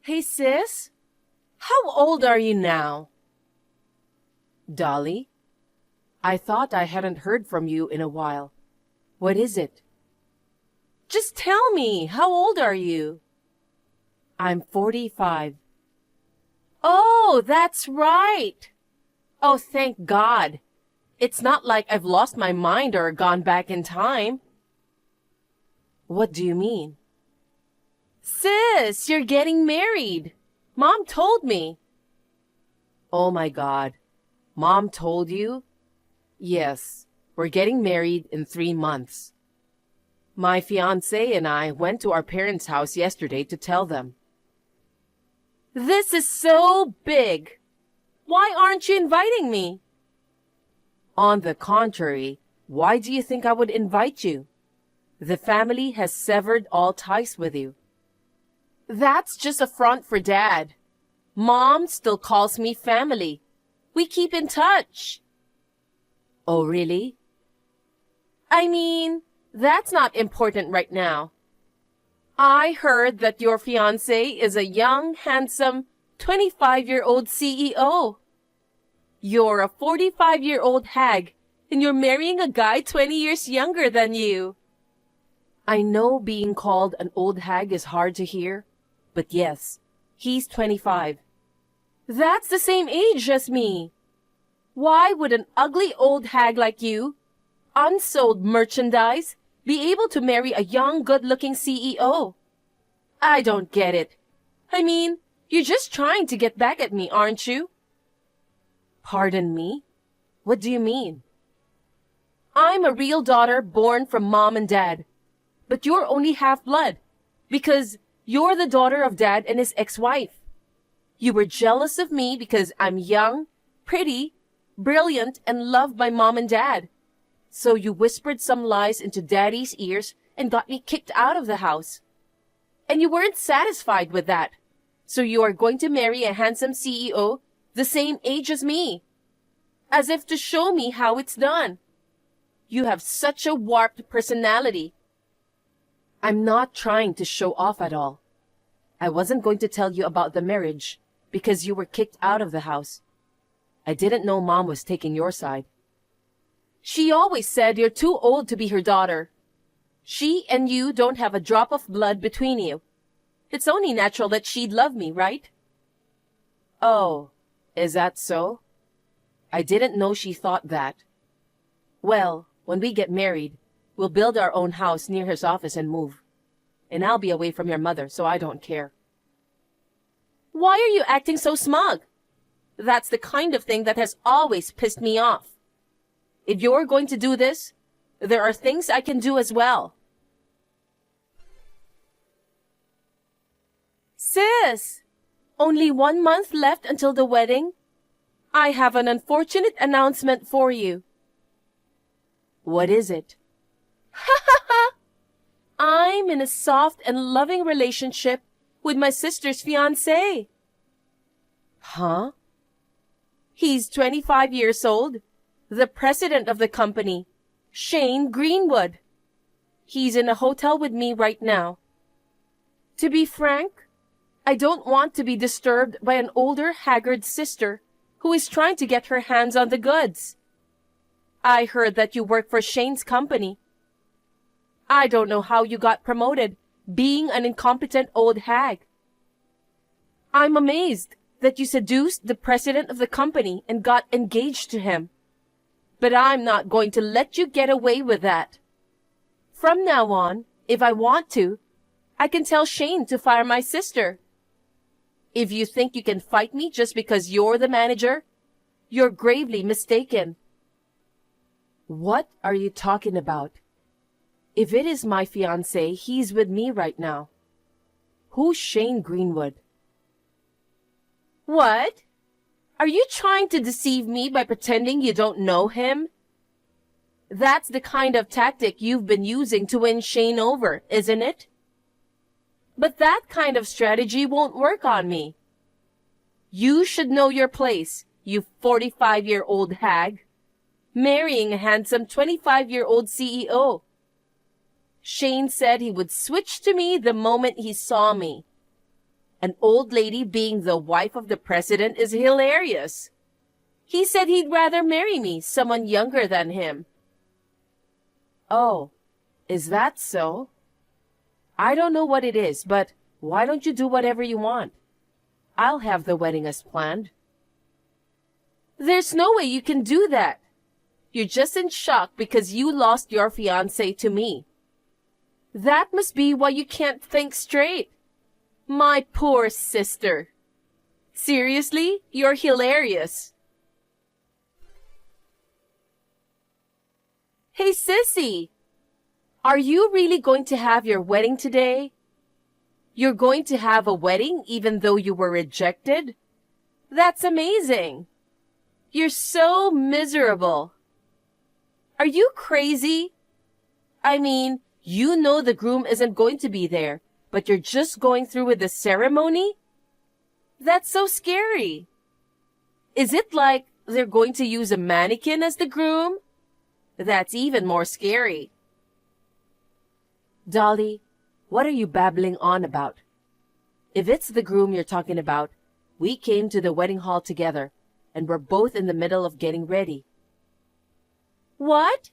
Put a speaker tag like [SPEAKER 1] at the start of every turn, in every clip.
[SPEAKER 1] Hey sis, how old are you now? Dolly, I thought I hadn't heard from you in a while. What is it? Just tell me, how old are you? I'm 45. Oh, that's right. Oh, thank God. It's not like I've lost my mind or gone back in time. What do you mean? Sis, you're getting married. Mom told me. Oh my God. Mom told you? Yes, we're getting married in 3 months. My fiancé and I went to our parents' house yesterday to tell them. This is so big. Why aren't you inviting me? On the contrary, why do you think I would invite you? The family has severed all ties with you. That's just a front for Dad. Mom still calls me family. We keep in touch. Oh, really? I mean, that's not important right now. I heard that your fiancé is a young, handsome, 25-year-old CEO. You're a 45-year-old hag, and you're marrying a guy 20 years younger than you. I know being called an old hag is hard to hear, but yes, he's 25. That's the same age as me. Why would an ugly old hag like you, unsold merchandise, be able to marry a young, good-looking CEO? I don't get it. I mean, you're just trying to get back at me, aren't you? Pardon me? What do you mean? I'm a real daughter born from Mom and Dad, but you're only half-blood, because you're the daughter of Dad and his ex-wife. You were jealous of me because I'm young, pretty, brilliant, and loved by Mom and Dad. So you whispered some lies into Daddy's ears and got me kicked out of the house. And you weren't satisfied with that. So you are going to marry a handsome CEO the same age as me. As if to show me how it's done. You have such a warped personality. I'm not trying to show off at all. I wasn't going to tell you about the marriage because you were kicked out of the house. I didn't know Mom was taking your side. She always said you're too old to be her daughter. She and you don't have a drop of blood between you. It's only natural that she'd love me, right? Oh, is that so? I didn't know she thought that. Well, when we get married, we'll build our own house near his office and move. And I'll be away from your mother, so I don't care. Why are you acting so smug? That's the kind of thing that has always pissed me off. If you're going to do this, there are things I can do as well. Sis, only 1 month left until the wedding. I have an unfortunate announcement for you. What is it? Ha ha ha! I'm in a soft and loving relationship with my sister's fiancé. Huh? He's 25 years old, the president of the company, Shane Greenwood. He's in a hotel with me right now. To be frank, I don't want to be disturbed by an older, haggard sister who is trying to get her hands on the goods. I heard that you work for Shane's company. I don't know how you got promoted, being an incompetent old hag. I'm amazed that you seduced the president of the company and got engaged to him. But I'm not going to let you get away with that. From now on, if I want to, I can tell Shane to fire my sister. If you think you can fight me just because you're the manager, you're gravely mistaken. What are you talking about? If it is my fiancé, he's with me right now. Who's Shane Greenwood? What? Are you trying to deceive me by pretending you don't know him? That's the kind of tactic you've been using to win Shane over, isn't it? But that kind of strategy won't work on me. You should know your place, you 45-year-old hag. Marrying a handsome 25-year-old CEO. Shane said he would switch to me the moment he saw me. An old lady being the wife of the president is hilarious. He said he'd rather marry me, someone younger than him. Oh, is that so? I don't know what it is, but why don't you do whatever you want? I'll have the wedding as planned. There's no way you can do that. You're just in shock because you lost your fiancé to me. That must be why you can't think straight. My poor sister. Seriously, you're hilarious. Hey, sissy, are you really going to have your wedding today? You're going to have a wedding even though you were rejected? That's amazing. You're so miserable. Are you crazy? I mean, you know the groom isn't going to be there, but you're just going through with the ceremony? That's so scary. Is it like they're going to use a mannequin as the groom? That's even more scary. Dolly, what are you babbling on about? If it's the groom you're talking about, we came to the wedding hall together, and we're both in the middle of getting ready. What?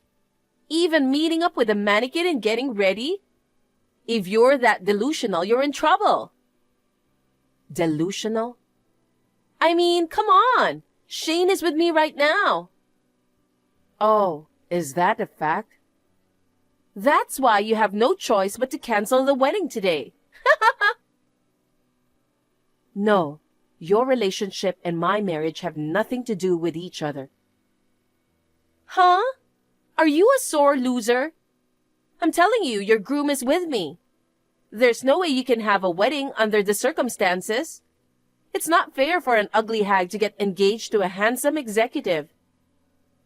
[SPEAKER 1] Even meeting up with a mannequin and getting ready? If you're that delusional, you're in trouble. Delusional? I mean, come on. Shane is with me right now. Oh, is that a fact? That's why you have no choice but to cancel the wedding today. No, your relationship and my marriage have nothing to do with each other. Huh? Are you a sore loser? I'm telling you, your groom is with me. There's no way you can have a wedding under the circumstances. It's not fair for an ugly hag to get engaged to a handsome executive.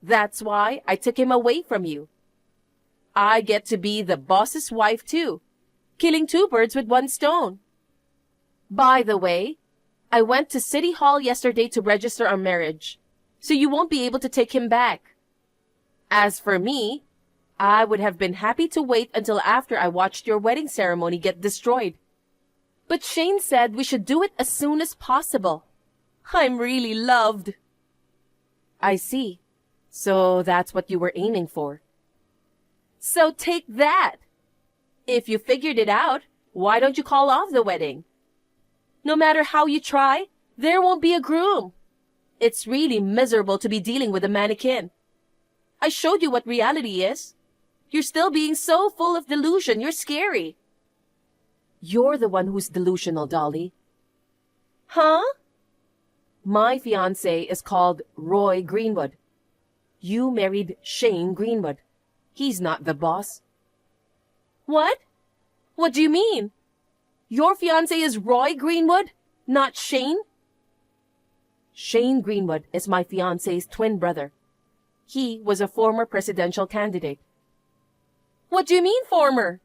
[SPEAKER 1] That's why I took him away from you. I get to be the boss's wife too, killing two birds with one stone. By the way, I went to City Hall yesterday to register our marriage, so you won't be able to take him back. As for me, I would have been happy to wait until after I watched your wedding ceremony get destroyed. But Shane said we should do it as soon as possible. I'm really loved. I see. So that's what you were aiming for. So take that. If you figured it out, why don't you call off the wedding? No matter how you try, there won't be a groom. It's really miserable to be dealing with a mannequin. I showed you what reality is. You're still being so full of delusion, you're scary. You're the one who's delusional, Dolly. Huh? My fiancé is called Roy Greenwood. You married Shane Greenwood. He's not the boss. What? What do you mean? Your fiancé is Roy Greenwood, not Shane? Shane Greenwood is my fiancé's twin brother. He was a former presidential candidate. What do you mean, former?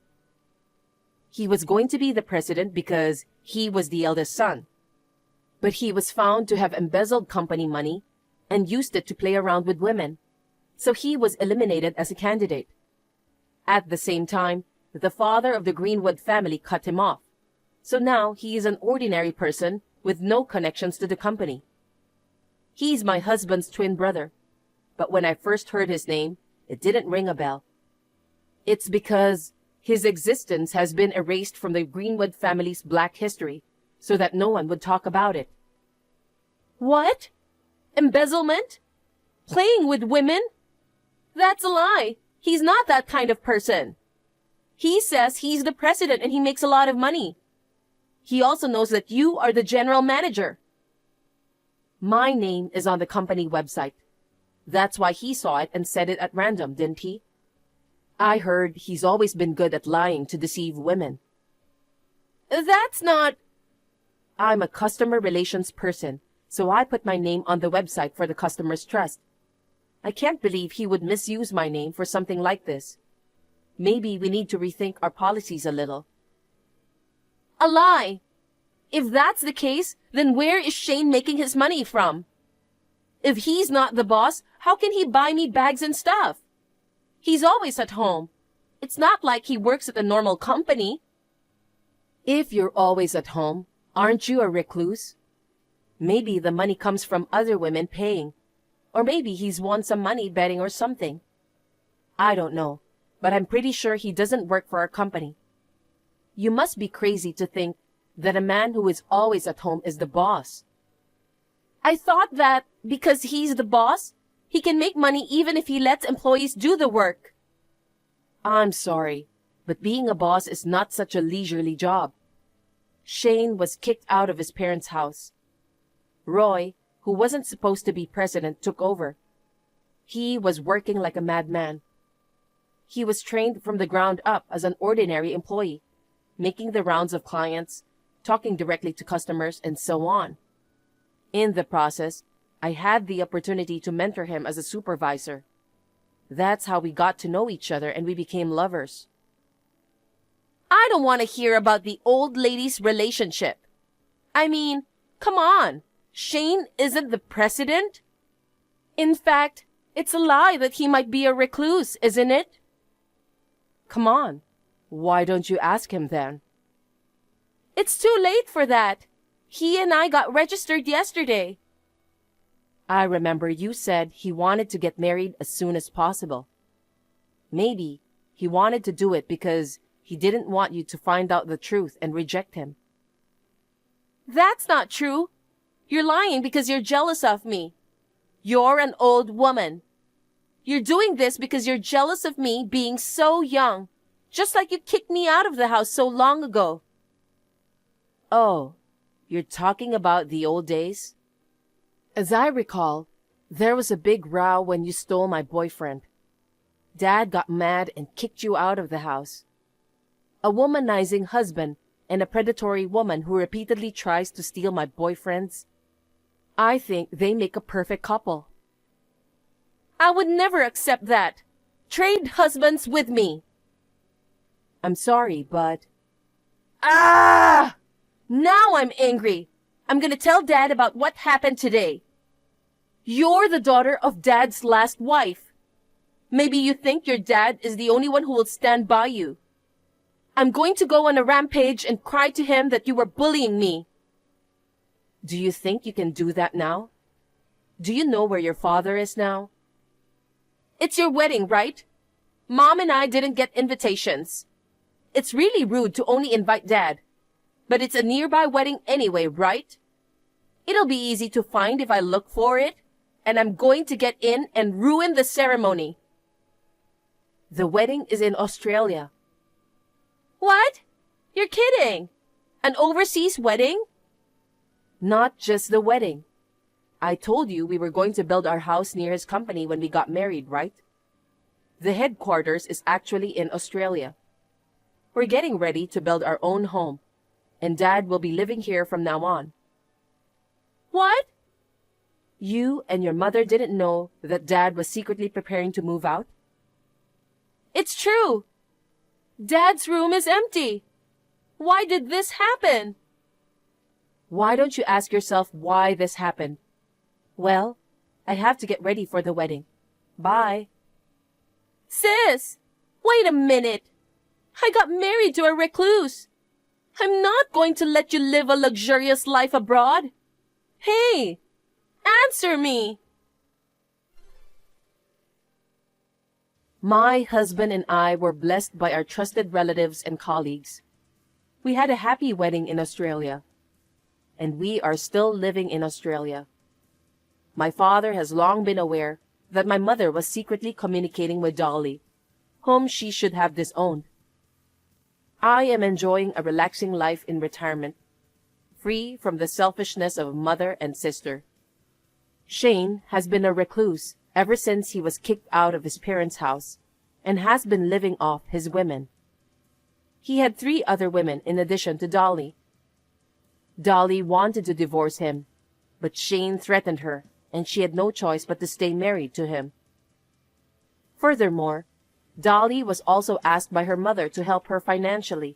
[SPEAKER 1] He was going to be the president because he was the eldest son. But he was found to have embezzled company money and used it to play around with women. So he was eliminated as a candidate. At the same time, the father of the Greenwood family cut him off. So now he is an ordinary person with no connections to the company. He's my husband's twin brother. But when I first heard his name, it didn't ring a bell. It's because his existence has been erased from the Greenwood family's black history, so that no one would talk about it. What? Embezzlement? Playing with women? That's a lie. He's not that kind of person. He says he's the president and he makes a lot of money. He also knows that you are the general manager. My name is on the company website. That's why he saw it and said it at random, didn't he? I heard he's always been good at lying to deceive women. That's not... I'm a customer relations person, so I put my name on the website for the customer's trust. I can't believe he would misuse my name for something like this. Maybe we need to rethink our policies a little. A lie! If that's the case, then where is Shane making his money from? If he's not the boss, how can he buy me bags and stuff? He's always at home. It's not like he works at a normal company. If you're always at home, Aren't you a recluse? Maybe the money comes from other women paying. Or maybe he's won some money betting or something. I don't know, but I'm pretty sure he doesn't work for our company. You must be crazy to think that a man who is always at home is the boss. I thought that because he's the boss, he can make money even if he lets employees do the work. I'm sorry, but being a boss is not such a leisurely job. Shane was kicked out of his parents' house. Roy, who wasn't supposed to be president, took over. He was working like a madman. He was trained from the ground up as an ordinary employee, making the rounds of clients, talking directly to customers, and so on. In the process, I had the opportunity to mentor him as a supervisor. That's how we got to know each other and we became lovers. I don't want to hear about the old lady's relationship. I mean, come on, Shane isn't the president? In fact, it's a lie that he might be a recluse, isn't it? Come on, why don't you ask him then? It's too late for that. He and I got registered yesterday. I remember you said he wanted to get married as soon as possible. Maybe he wanted to do it because he didn't want you to find out the truth and reject him. That's not true. You're lying because you're jealous of me. You're an old woman. You're doing this because you're jealous of me being so young, just like you kicked me out of the house so long ago. Oh, you're talking about the old days? As I recall, there was a big row when you stole my boyfriend. Dad got mad and kicked you out of the house. A womanizing husband and a predatory woman who repeatedly tries to steal my boyfriends. I think they make a perfect couple. I would never accept that. Trade husbands with me. I'm sorry, but... Ah! Now I'm angry. I'm gonna tell Dad about what happened today. You're the daughter of Dad's last wife. Maybe you think your dad is the only one who will stand by you. I'm going to go on a rampage and cry to him that you were bullying me. Do you think you can do that now? Do you know where your father is now? It's your wedding, right? Mom and I didn't get invitations. It's really rude to only invite Dad. But it's a nearby wedding anyway, right? It'll be easy to find if I look for it, and I'm going to get in and ruin the ceremony. The wedding is in Australia. What? You're kidding! An overseas wedding? Not just the wedding. I told you we were going to build our house near his company when we got married, right? The headquarters is actually in Australia. We're getting ready to build our own home, and Dad will be living here from now on. What? You and your mother didn't know that Dad was secretly preparing to move out? It's true. Dad's room is empty. Why did this happen? Why don't you ask yourself why this happened? Well, I have to get ready for the wedding. Bye. Sis, wait a minute. I got married to a recluse. I'm not going to let you live a luxurious life abroad. Hey, answer me. My husband and I were blessed by our trusted relatives and colleagues. We had a happy wedding in Australia, and we are still living in Australia. My father has long been aware that my mother was secretly communicating with Dolly, whom she should have disowned. I am enjoying a relaxing life in retirement, free from the selfishness of mother and sister. Shane has been a recluse ever since he was kicked out of his parents' house and has been living off his women. He had 3 other women in addition to Dolly. Dolly wanted to divorce him, but Shane threatened her, and she had no choice but to stay married to him. Furthermore, Dolly was also asked by her mother to help her financially.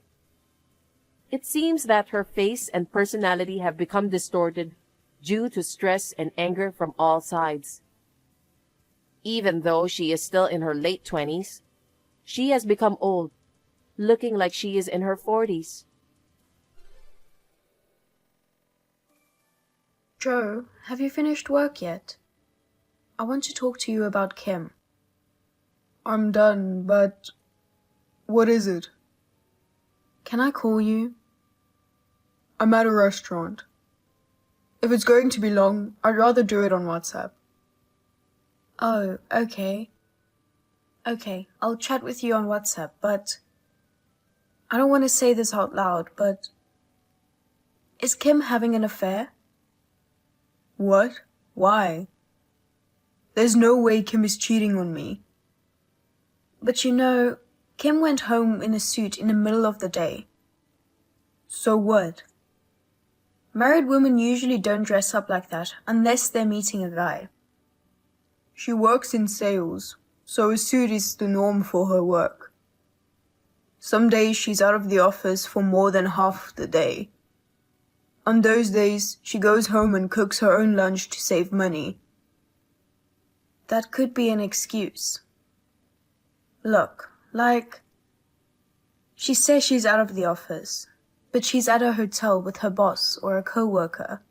[SPEAKER 1] It seems that her face and personality have become distorted due to stress and anger from all sides. Even though she is still in her late 20s, she has become old, looking like she is in her 40s.
[SPEAKER 2] Joe, have you finished work yet? I want to talk to you about Kim.
[SPEAKER 3] I'm done, but what is it?
[SPEAKER 2] Can I call you?
[SPEAKER 3] I'm at a restaurant. If it's going to be long, I'd rather do it on WhatsApp.
[SPEAKER 2] Oh, okay. Okay, I'll chat with you on WhatsApp, but I don't want to say this out loud, but is Kim having an affair?
[SPEAKER 3] What? Why? There's no way Kim is cheating on me.
[SPEAKER 2] But you know, Kim went home in a suit in the middle of the day.
[SPEAKER 3] So what?
[SPEAKER 2] Married women usually don't dress up like that unless they're meeting a guy.
[SPEAKER 3] She works in sales, so a suit is the norm for her work. Some days she's out of the office for more than half the day. On those days, she goes home and cooks her own lunch to save money.
[SPEAKER 2] That could be an excuse. Look, she says she's out of the office, but she's at a hotel with her boss or a co-worker.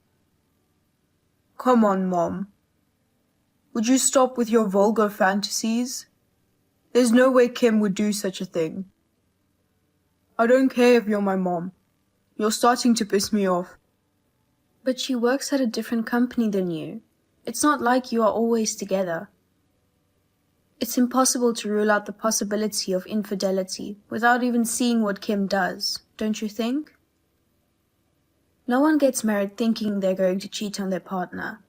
[SPEAKER 3] Come on, Mom. Would you stop with your vulgar fantasies? There's no way Kim would do such a thing. I don't care if you're my mom. You're starting to piss me off.
[SPEAKER 2] But she works at a different company than you. It's not like you are always together. It's impossible to rule out the possibility of infidelity without even seeing what Kim does, don't you think? No one gets married thinking they're going to cheat on their partner.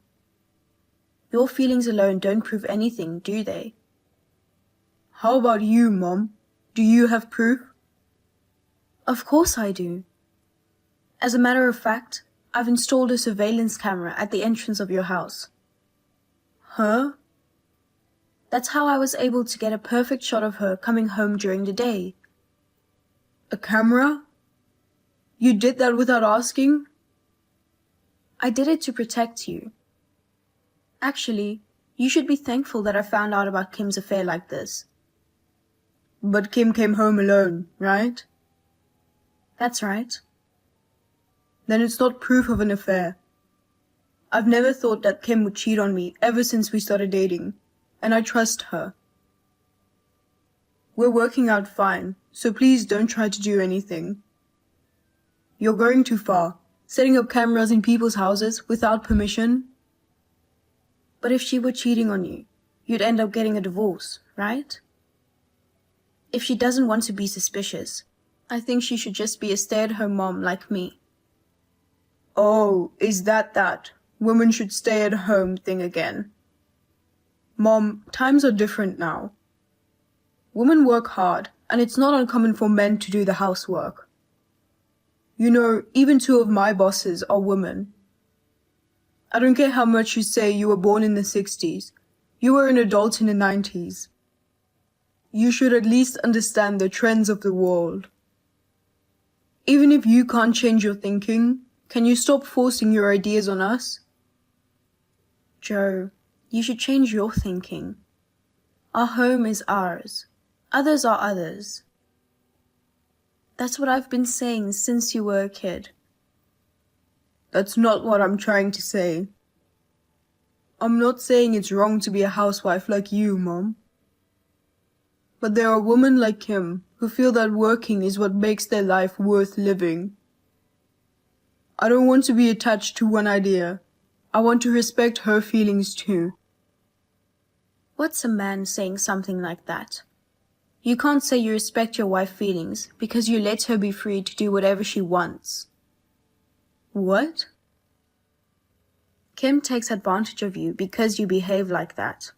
[SPEAKER 2] Your feelings alone don't prove anything, do they?
[SPEAKER 3] How about you, Mom? Do you have proof?
[SPEAKER 2] Of course I do. As a matter of fact, I've installed a surveillance camera at the entrance of your house.
[SPEAKER 3] Huh?
[SPEAKER 2] That's how I was able to get a perfect shot of her coming home during the day.
[SPEAKER 3] A camera? You did that without asking?
[SPEAKER 2] I did it to protect you. Actually, you should be thankful that I found out about Kim's affair like this.
[SPEAKER 3] But Kim came home alone, right?
[SPEAKER 2] That's right.
[SPEAKER 3] Then it's not proof of an affair. I've never thought that Kim would cheat on me ever since we started dating, and I trust her. We're working out fine, so please don't try to do anything. You're going too far, setting up cameras in people's houses without permission.
[SPEAKER 2] But if she were cheating on you, you'd end up getting a divorce, right? If she doesn't want to be suspicious, I think she should just be a stay-at-home mom like me.
[SPEAKER 3] Oh, is that women should stay at home thing again? Mom, times are different now. Women work hard, and it's not uncommon for men to do the housework. You know, even 2 of my bosses are women. I don't care how much you say you were born in the 60s. You were an adult in the 90s. You should at least understand the trends of the world. Even if you can't change your thinking, can you stop forcing your ideas on us?
[SPEAKER 2] Joe, you should change your thinking. Our home is ours. Others are others. That's what I've been saying since you were a kid.
[SPEAKER 3] That's not what I'm trying to say. I'm not saying it's wrong to be a housewife like you, Mom. But there are women like Kim who feel that working is what makes their life worth living. I don't want to be attached to one idea. I want to respect her feelings too.
[SPEAKER 2] What's a man saying something like that? You can't say you respect your wife's feelings because you let her be free to do whatever she wants.
[SPEAKER 3] What?
[SPEAKER 2] Kim takes advantage of you because you behave like that.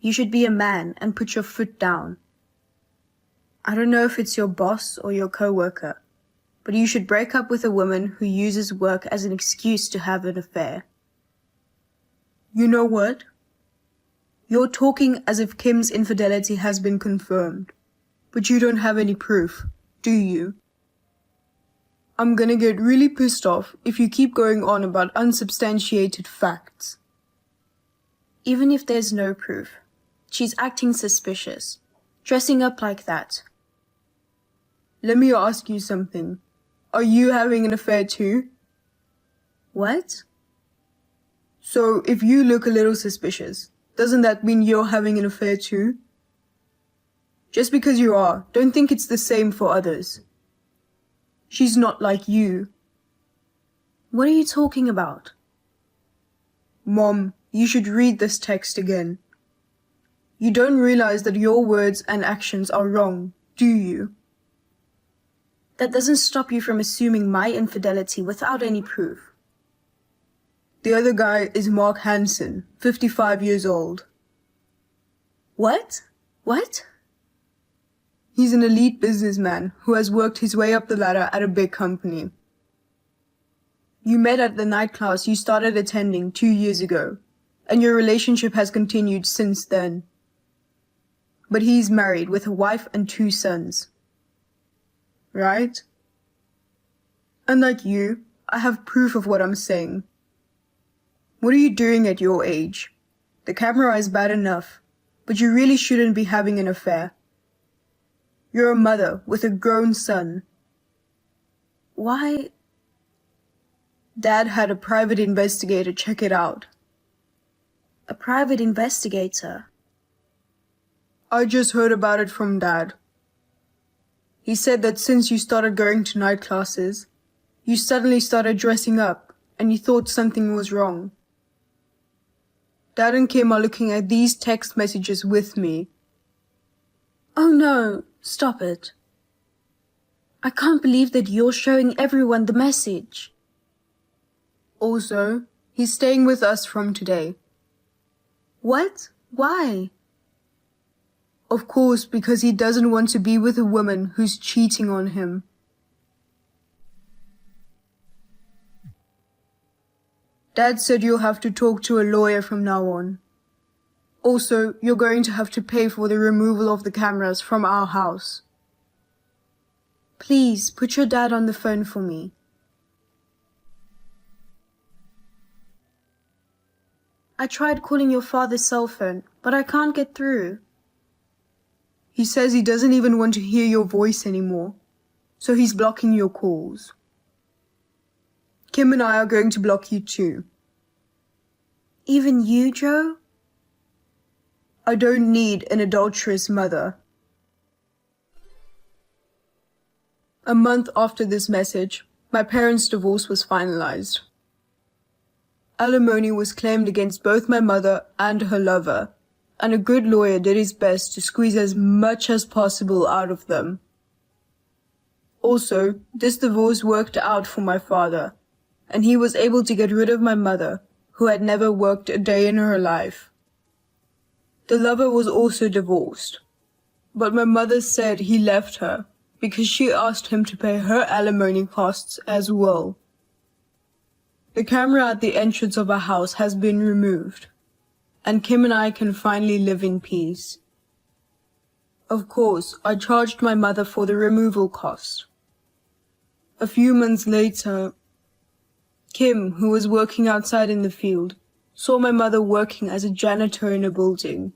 [SPEAKER 2] You should be a man and put your foot down. I don't know if it's your boss or your co-worker, but you should break up with a woman who uses work as an excuse to have an affair.
[SPEAKER 3] You know what? You're talking as if Kim's infidelity has been confirmed, but you don't have any proof, do you? I'm gonna get really pissed off if you keep going on about unsubstantiated facts.
[SPEAKER 2] Even if there's no proof, she's acting suspicious, dressing up like that.
[SPEAKER 3] Let me ask you something. Are you having an affair too?
[SPEAKER 2] What?
[SPEAKER 3] So if you look a little suspicious, doesn't that mean you're having an affair too? Just because you are, don't think it's the same for others. She's not like you.
[SPEAKER 2] What are you talking about?
[SPEAKER 3] Mom, you should read this text again. You don't realize that your words and actions are wrong, do you?
[SPEAKER 2] That doesn't stop you from assuming my infidelity without any proof.
[SPEAKER 3] The other guy is Mark Hansen, 55 years old.
[SPEAKER 2] What? What?
[SPEAKER 3] He's an elite businessman who has worked his way up the ladder at a big company. You met at the night class you started attending 2 years ago, and your relationship has continued since then. But he's married with a wife and 2 sons. Right? Unlike you, I have proof of what I'm saying. What are you doing at your age? The camera is bad enough, but you really shouldn't be having an affair. You're a mother with a grown son.
[SPEAKER 2] Why?
[SPEAKER 3] Dad had a private investigator check it out.
[SPEAKER 2] A private investigator?
[SPEAKER 3] I just heard about it from Dad. He said that since you started going to night classes, you suddenly started dressing up and you thought something was wrong. Dad and Kim are looking at these text messages with me.
[SPEAKER 2] Oh no, stop it. I can't believe that you're showing everyone the message.
[SPEAKER 3] Also, he's staying with us from today.
[SPEAKER 2] What? Why?
[SPEAKER 3] Of course, because he doesn't want to be with a woman who's cheating on him. Dad said you'll have to talk to a lawyer from now on. Also, you're going to have to pay for the removal of the cameras from our house.
[SPEAKER 2] Please, put your dad on the phone for me. I tried calling your father's cell phone, but I can't get through.
[SPEAKER 3] He says he doesn't even want to hear your voice anymore, so he's blocking your calls. Kim and I are going to block you too.
[SPEAKER 2] Even you, Joe?
[SPEAKER 3] I don't need an adulterous mother. A month after this message, my parents' divorce was finalized. Alimony was claimed against both my mother and her lover, and a good lawyer did his best to squeeze as much as possible out of them. Also, this divorce worked out for my father, and he was able to get rid of my mother, who had never worked a day in her life. The lover was also divorced, but my mother said he left her because she asked him to pay her alimony costs as well. The camera at the entrance of our house has been removed, and Kim and I can finally live in peace. Of course, I charged my mother for the removal cost. A few months later, Kim, who was working outside in the field, saw my mother working as a janitor in a building.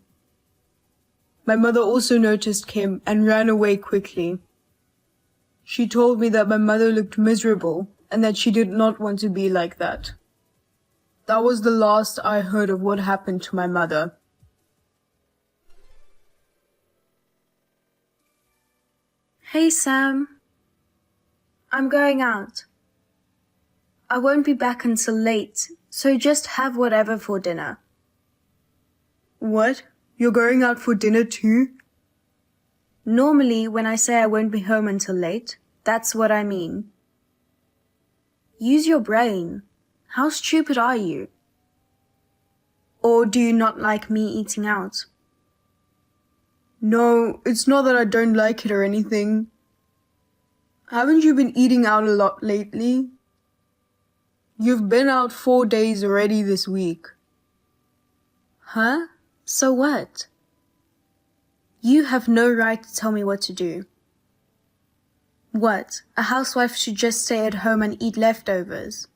[SPEAKER 3] My mother also noticed Kim and ran away quickly. She told me that my mother looked miserable and that she did not want to be like that. That was the last I heard of what happened to my mother.
[SPEAKER 2] Hey, Sam. I'm going out. I won't be back until late, so just have whatever for dinner.
[SPEAKER 3] What? You're going out for dinner too?
[SPEAKER 2] Normally, when I say I won't be home until late, that's what I mean. Use your brain. How stupid are you? Or do you not like me eating out?
[SPEAKER 3] No, it's not that I don't like it or anything. Haven't you been eating out a lot lately? You've been out 4 days already this week.
[SPEAKER 2] Huh? So what? You have no right to tell me what to do. What? A housewife should just stay at home and eat leftovers?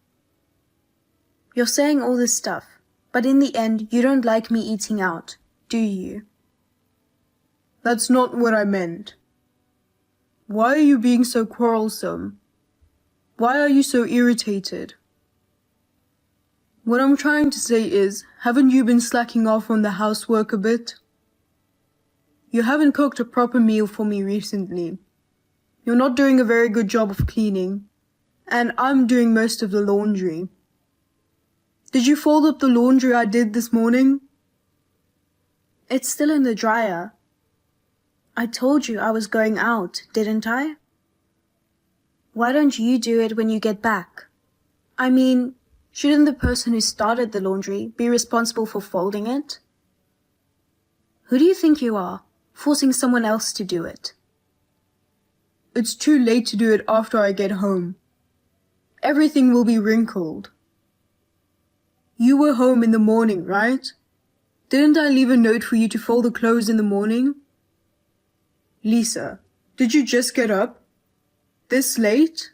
[SPEAKER 2] You're saying all this stuff, but in the end, you don't like me eating out, do you?
[SPEAKER 3] That's not what I meant. Why are you being so quarrelsome? Why are you so irritated? What I'm trying to say is, haven't you been slacking off on the housework a bit? You haven't cooked a proper meal for me recently. You're not doing a very good job of cleaning, and I'm doing most of the laundry. Did you fold up the laundry I did this morning?
[SPEAKER 2] It's still in the dryer. I told you I was going out, didn't I? Why don't you do it when you get back? I mean, shouldn't the person who started the laundry be responsible for folding it? Who do you think you are, forcing someone else to do it?
[SPEAKER 3] It's too late to do it after I get home. Everything will be wrinkled. You were home in the morning, right? Didn't I leave a note for you to fold the clothes in the morning? Lisa, did you just get up? This late?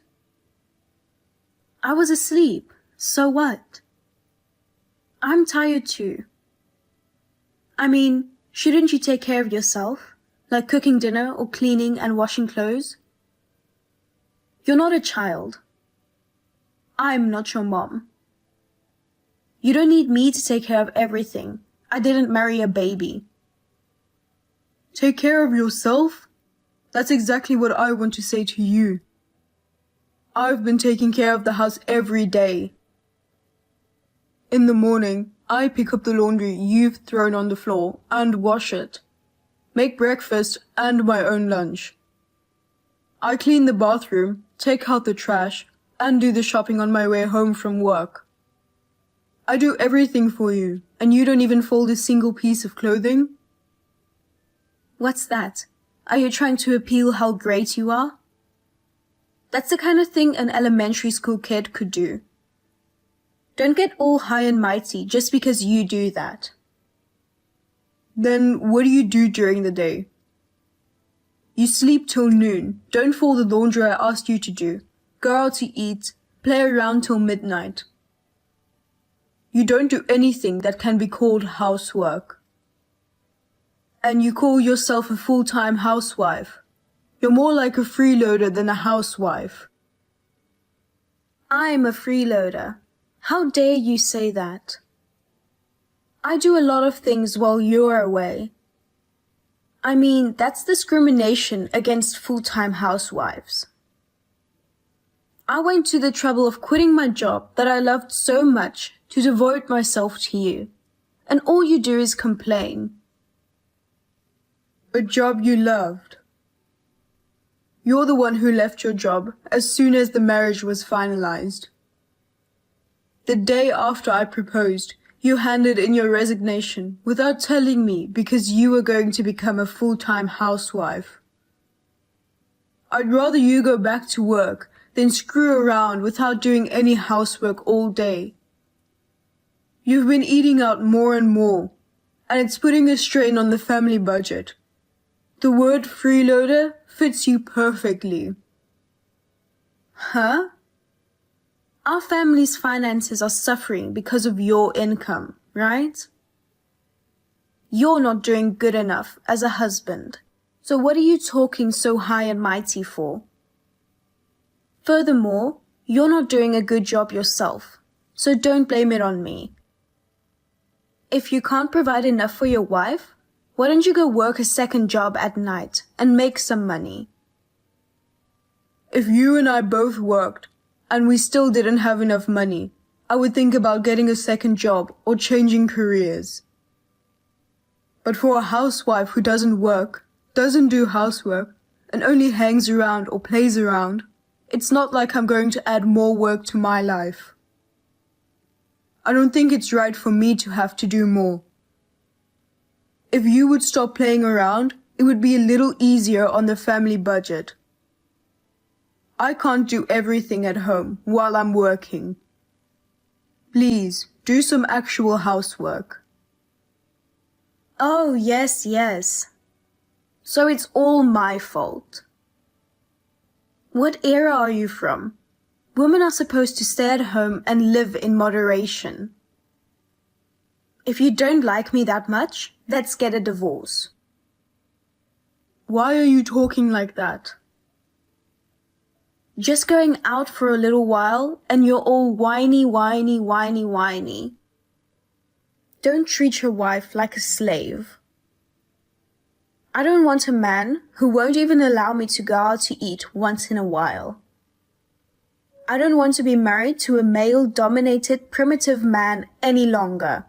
[SPEAKER 2] I was asleep. So what? I'm tired too. I mean, shouldn't you take care of yourself, like cooking dinner or cleaning and washing clothes? You're not a child. I'm not your mom. You don't need me to take care of everything. I didn't marry a baby.
[SPEAKER 3] Take care of yourself? That's exactly what I want to say to you. I've been taking care of the house every day. In the morning, I pick up the laundry you've thrown on the floor and wash it. Make breakfast and my own lunch. I clean the bathroom, take out the trash, and do the shopping on my way home from work. I do everything for you, and you don't even fold a single piece of clothing?
[SPEAKER 2] What's that? Are you trying to appeal how great you are? That's the kind of thing an elementary school kid could do. Don't get all high and mighty just because you do that.
[SPEAKER 3] Then what do you do during the day? You sleep till noon, don't fold the laundry I asked you to do, go out to eat, play around till midnight. You don't do anything that can be called housework. And you call yourself a full-time housewife. You're more like a freeloader than a housewife.
[SPEAKER 2] I'm a freeloader. How dare you say that? I do a lot of things while you're away. I mean, that's discrimination against full-time housewives. I went to the trouble of quitting my job that I loved so much to devote myself to you, and all you do is complain.
[SPEAKER 3] A job you loved. You're the one who left your job as soon as the marriage was finalized. The day after I proposed, you handed in your resignation without telling me because you were going to become a full-time housewife. I'd rather you go back to work than screw around without doing any housework all day. You've been eating out more and more, and it's putting a strain on the family budget. The word freeloader fits you perfectly.
[SPEAKER 2] Huh? Our family's finances are suffering because of your income, right? You're not doing good enough as a husband. So what are you talking so high and mighty for? Furthermore, you're not doing a good job yourself, so don't blame it on me. If you can't provide enough for your wife, why don't you go work a second job at night and make some money?
[SPEAKER 3] If you and I both worked, and we still didn't have enough money, I would think about getting a second job or changing careers. But for a housewife who doesn't work, doesn't do housework, and only hangs around or plays around, it's not like I'm going to add more work to my life. I don't think it's right for me to have to do more. If you would stop playing around, it would be a little easier on the family budget. I can't do everything at home while I'm working. Please, do some actual housework.
[SPEAKER 2] Oh, yes, yes. So it's all my fault. What era are you from? Women are supposed to stay at home and live in moderation. If you don't like me that much, let's get a divorce.
[SPEAKER 3] Why are you talking like that?
[SPEAKER 2] Just going out for a little while and you're all whiny, whiny, whiny, whiny. Don't treat your wife like a slave. I don't want a man who won't even allow me to go out to eat once in a while. I don't want to be married to a male-dominated, primitive man any longer.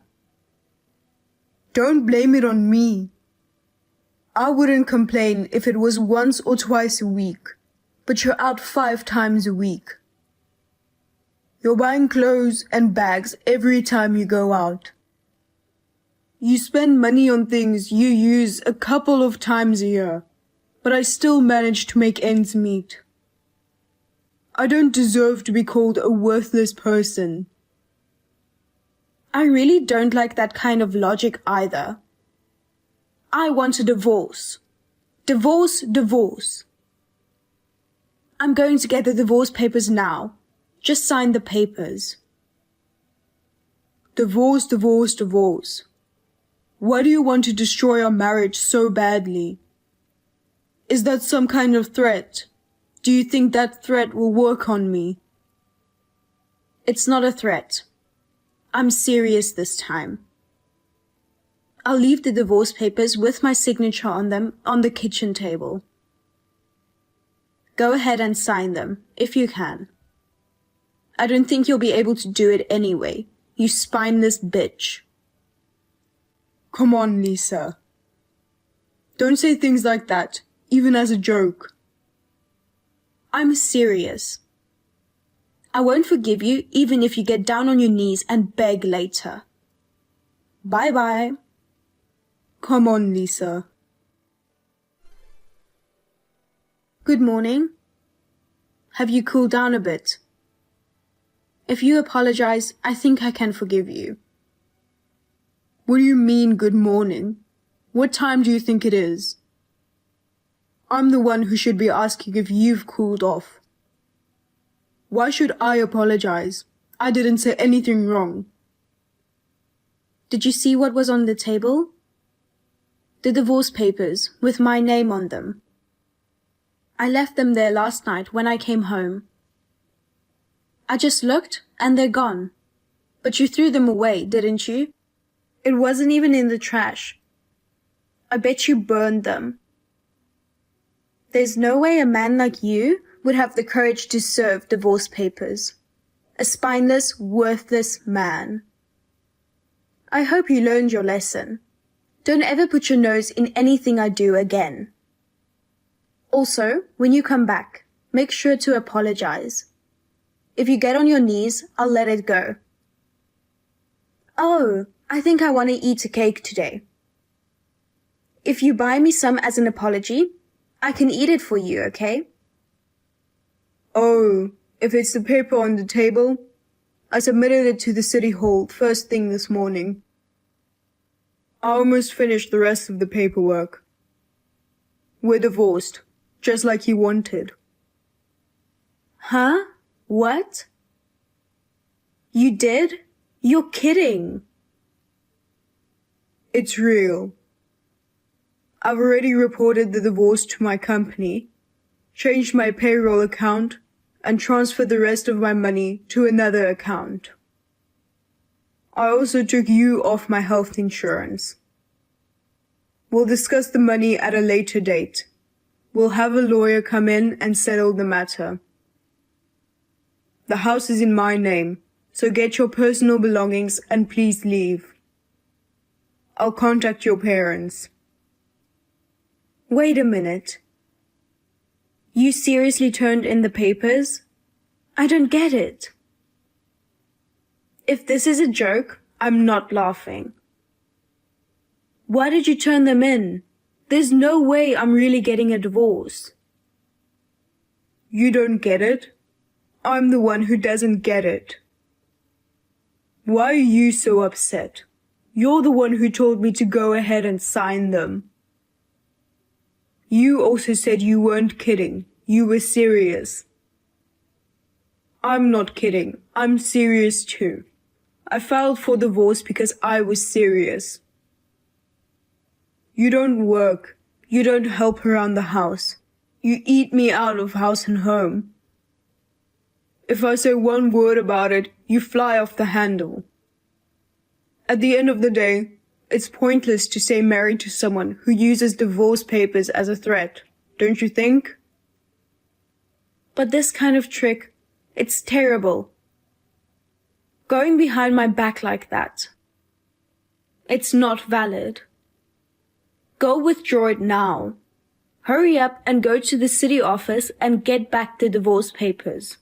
[SPEAKER 3] Don't blame it on me. I wouldn't complain if it was once or twice a week, but you're out 5 times a week. You're buying clothes and bags every time you go out. You spend money on things you use a couple of times a year, but I still manage to make ends meet. I don't deserve to be called a worthless person.
[SPEAKER 2] I really don't like that kind of logic either. I want a divorce. Divorce, divorce. I'm going to get the divorce papers now. Just sign the papers.
[SPEAKER 3] Divorce, divorce, divorce. Why do you want to destroy our marriage so badly? Is that some kind of threat? Do you think that threat will work on me?
[SPEAKER 2] It's not a threat. I'm serious this time. I'll leave the divorce papers with my signature on them on the kitchen table. Go ahead and sign them, if you can. I don't think you'll be able to do it anyway, you spineless bitch.
[SPEAKER 3] Come on, Lisa. Don't say things like that, even as a joke.
[SPEAKER 2] I'm serious. I won't forgive you even if you get down on your knees and beg later. Bye-bye.
[SPEAKER 3] Come on, Lisa.
[SPEAKER 2] Good morning. Have you cooled down a bit? If you apologize, I think I can forgive you.
[SPEAKER 3] What do you mean, good morning? What time do you think it is? I'm the one who should be asking if you've cooled off. Why should I apologize? I didn't say anything wrong.
[SPEAKER 2] Did you see what was on the table? The divorce papers with my name on them. I left them there last night when I came home. I just looked and they're gone. But you threw them away, didn't you? It wasn't even in the trash. I bet you burned them. There's no way a man like you would have the courage to serve divorce papers. A spineless, worthless man. I hope you learned your lesson. Don't ever put your nose in anything I do again. Also, when you come back, make sure to apologize. If you get on your knees, I'll let it go. Oh, I think I want to eat a cake today. If you buy me some as an apology, I can eat it for you, okay?
[SPEAKER 3] Oh, if it's the paper on the table, I submitted it to the city hall first thing this morning. I almost finished the rest of the paperwork. We're divorced, just like you wanted.
[SPEAKER 2] Huh? What? You did? You're kidding.
[SPEAKER 3] It's real. I've already reported the divorce to my company, changed my payroll account, and transferred the rest of my money to another account. I also took you off my health insurance. We'll discuss the money at a later date. We'll have a lawyer come in and settle the matter. The house is in my name, so get your personal belongings and please leave. I'll contact your parents.
[SPEAKER 2] Wait a minute. You seriously turned in the papers? I don't get it. If this is a joke, I'm not laughing. Why did you turn them in? There's no way I'm really getting a divorce.
[SPEAKER 3] You don't get it? I'm the one who doesn't get it. Why are you so upset? You're the one who told me to go ahead and sign them. You also said you weren't kidding. You were serious. I'm not kidding. I'm serious too. I filed for divorce because I was serious. You don't work. You don't help around the house. You eat me out of house and home. If I say one word about it, you fly off the handle. At the end of the day, it's pointless to stay married to someone who uses divorce papers as a threat, don't you think?
[SPEAKER 2] But this kind of trick, it's terrible. Going behind my back like that. It's not valid. Go withdraw it now. Hurry up and go to the city office and get back the divorce papers.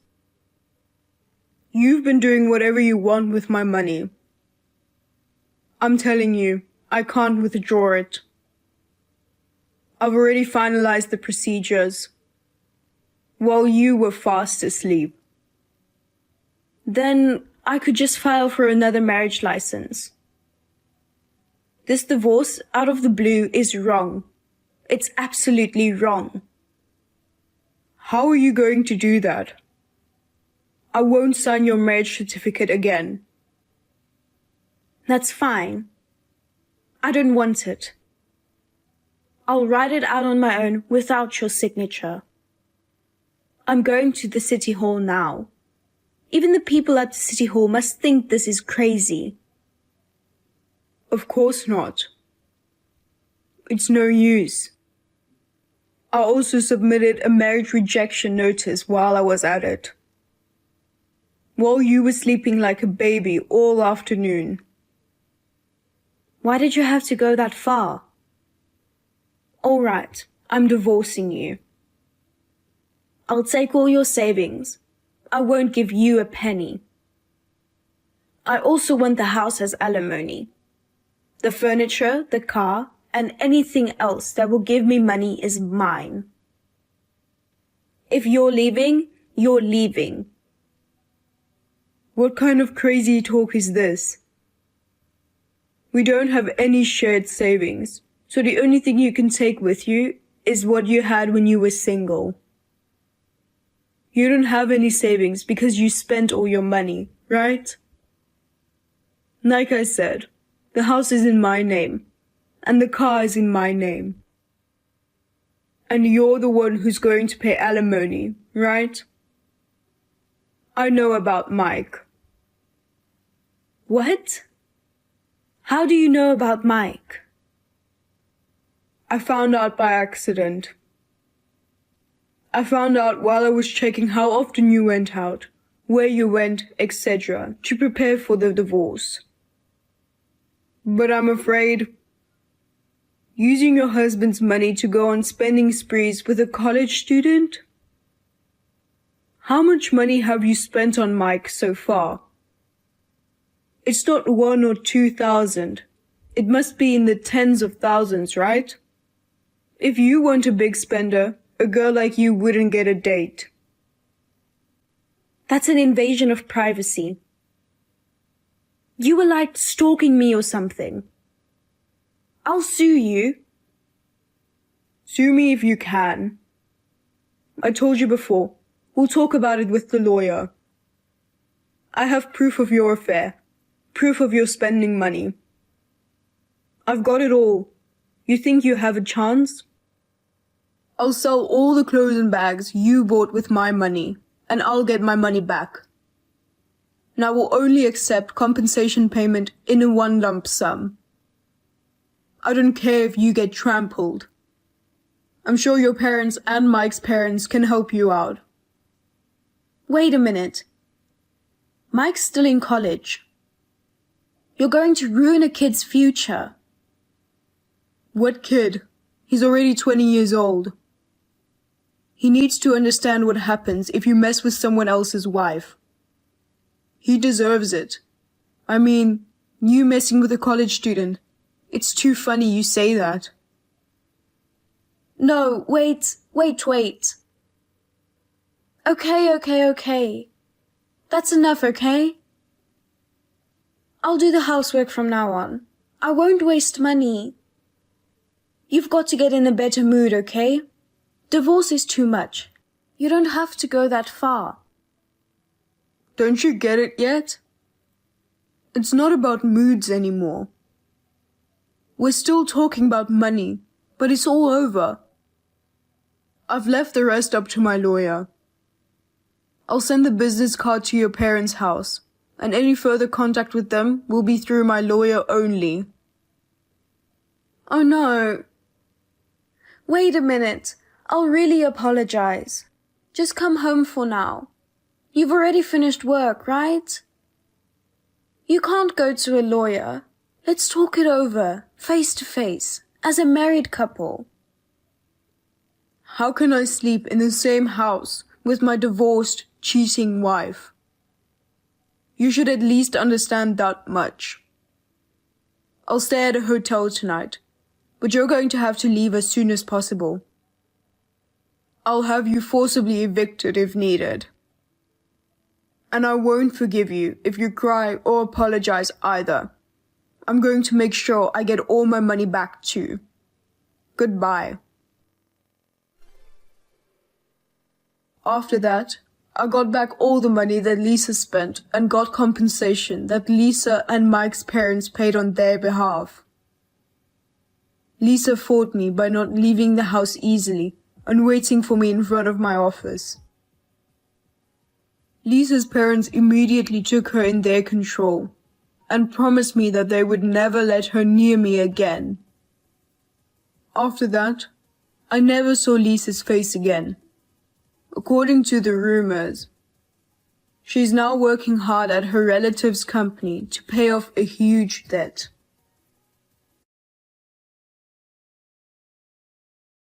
[SPEAKER 3] You've been doing whatever you want with my money. I'm telling you, I can't withdraw it. I've already finalized the procedures while you were fast asleep.
[SPEAKER 2] Then I could just file for another marriage license. This divorce out of the blue is wrong. It's absolutely wrong.
[SPEAKER 3] How are you going to do that? I won't sign your marriage certificate again.
[SPEAKER 2] That's fine. I don't want it. I'll write it out on my own without your signature. I'm going to the city hall now. Even the people at the city hall must think this is crazy.
[SPEAKER 3] Of course not. It's no use. I also submitted a marriage rejection notice while I was at it. While you were sleeping like a baby all afternoon.
[SPEAKER 2] Why did you have to go that far? All right, I'm divorcing you. I'll take all your savings. I won't give you a penny. I also want the house as alimony. The furniture, the car, and anything else that will give me money is mine. If you're leaving, you're leaving.
[SPEAKER 3] What kind of crazy talk is this? We don't have any shared savings, so the only thing you can take with you is what you had when you were single. You don't have any savings because you spent all your money, right? Like I said, the house is in my name, and the car is in my name. And you're the one who's going to pay alimony, right? I know about Mike.
[SPEAKER 2] What? How do you know about Mike?
[SPEAKER 3] I found out by accident. I found out while I was checking how often you went out, where you went, etc., to prepare for the divorce. But I'm afraid using your husband's money to go on spending sprees with a college student? How much money have you spent on Mike so far? It's not 1,000 or 2,000. It must be in the tens of thousands, right? If you weren't a big spender, a girl like you wouldn't get a date.
[SPEAKER 2] That's an invasion of privacy. You were like stalking me or something. I'll sue you.
[SPEAKER 3] Sue me if you can. I told you before, we'll talk about it with the lawyer. I have proof of your affair. Proof of your spending money. I've got it all. You think you have a chance? I'll sell all the clothes and bags you bought with my money, and I'll get my money back. And I will only accept compensation payment in a one lump sum. I don't care if you get trampled. I'm sure your parents and Mike's parents can help you out.
[SPEAKER 2] Wait a minute. Mike's still in college. You're going to ruin a kid's future.
[SPEAKER 3] What kid? He's already 20 years old. He needs to understand what happens if you mess with someone else's wife. He deserves it. I mean, you messing with a college student. It's too funny you say that.
[SPEAKER 2] No, wait. Okay. That's enough, okay? I'll do the housework from now on. I won't waste money. You've got to get in a better mood, okay? Divorce is too much. You don't have to go that far.
[SPEAKER 3] Don't you get it yet? It's not about moods anymore. We're still talking about money, but it's all over. I've left the rest up to my lawyer. I'll send the business card to your parents' house, and any further contact with them will be through my lawyer only.
[SPEAKER 2] Oh no. Wait a minute. I'll really apologize. Just come home for now. You've already finished work, right? You can't go to a lawyer. Let's talk it over, face to face, as a married couple.
[SPEAKER 3] How can I sleep in the same house with my divorced, cheating wife? You should at least understand that much. I'll stay at a hotel tonight, but you're going to have to leave as soon as possible. I'll have you forcibly evicted if needed. And I won't forgive you if you cry or apologize either. I'm going to make sure I get all my money back too. Goodbye. After that, I got back all the money that Lisa spent and got compensation that Lisa and Mike's parents paid on their behalf. Lisa fought me by not leaving the house easily and waiting for me in front of my office. Lisa's parents immediately took her in their control and promised me that they would never let her near me again. After that, I never saw Lisa's face again. According to the rumors, she's now working hard at her relative's company to pay off a huge debt.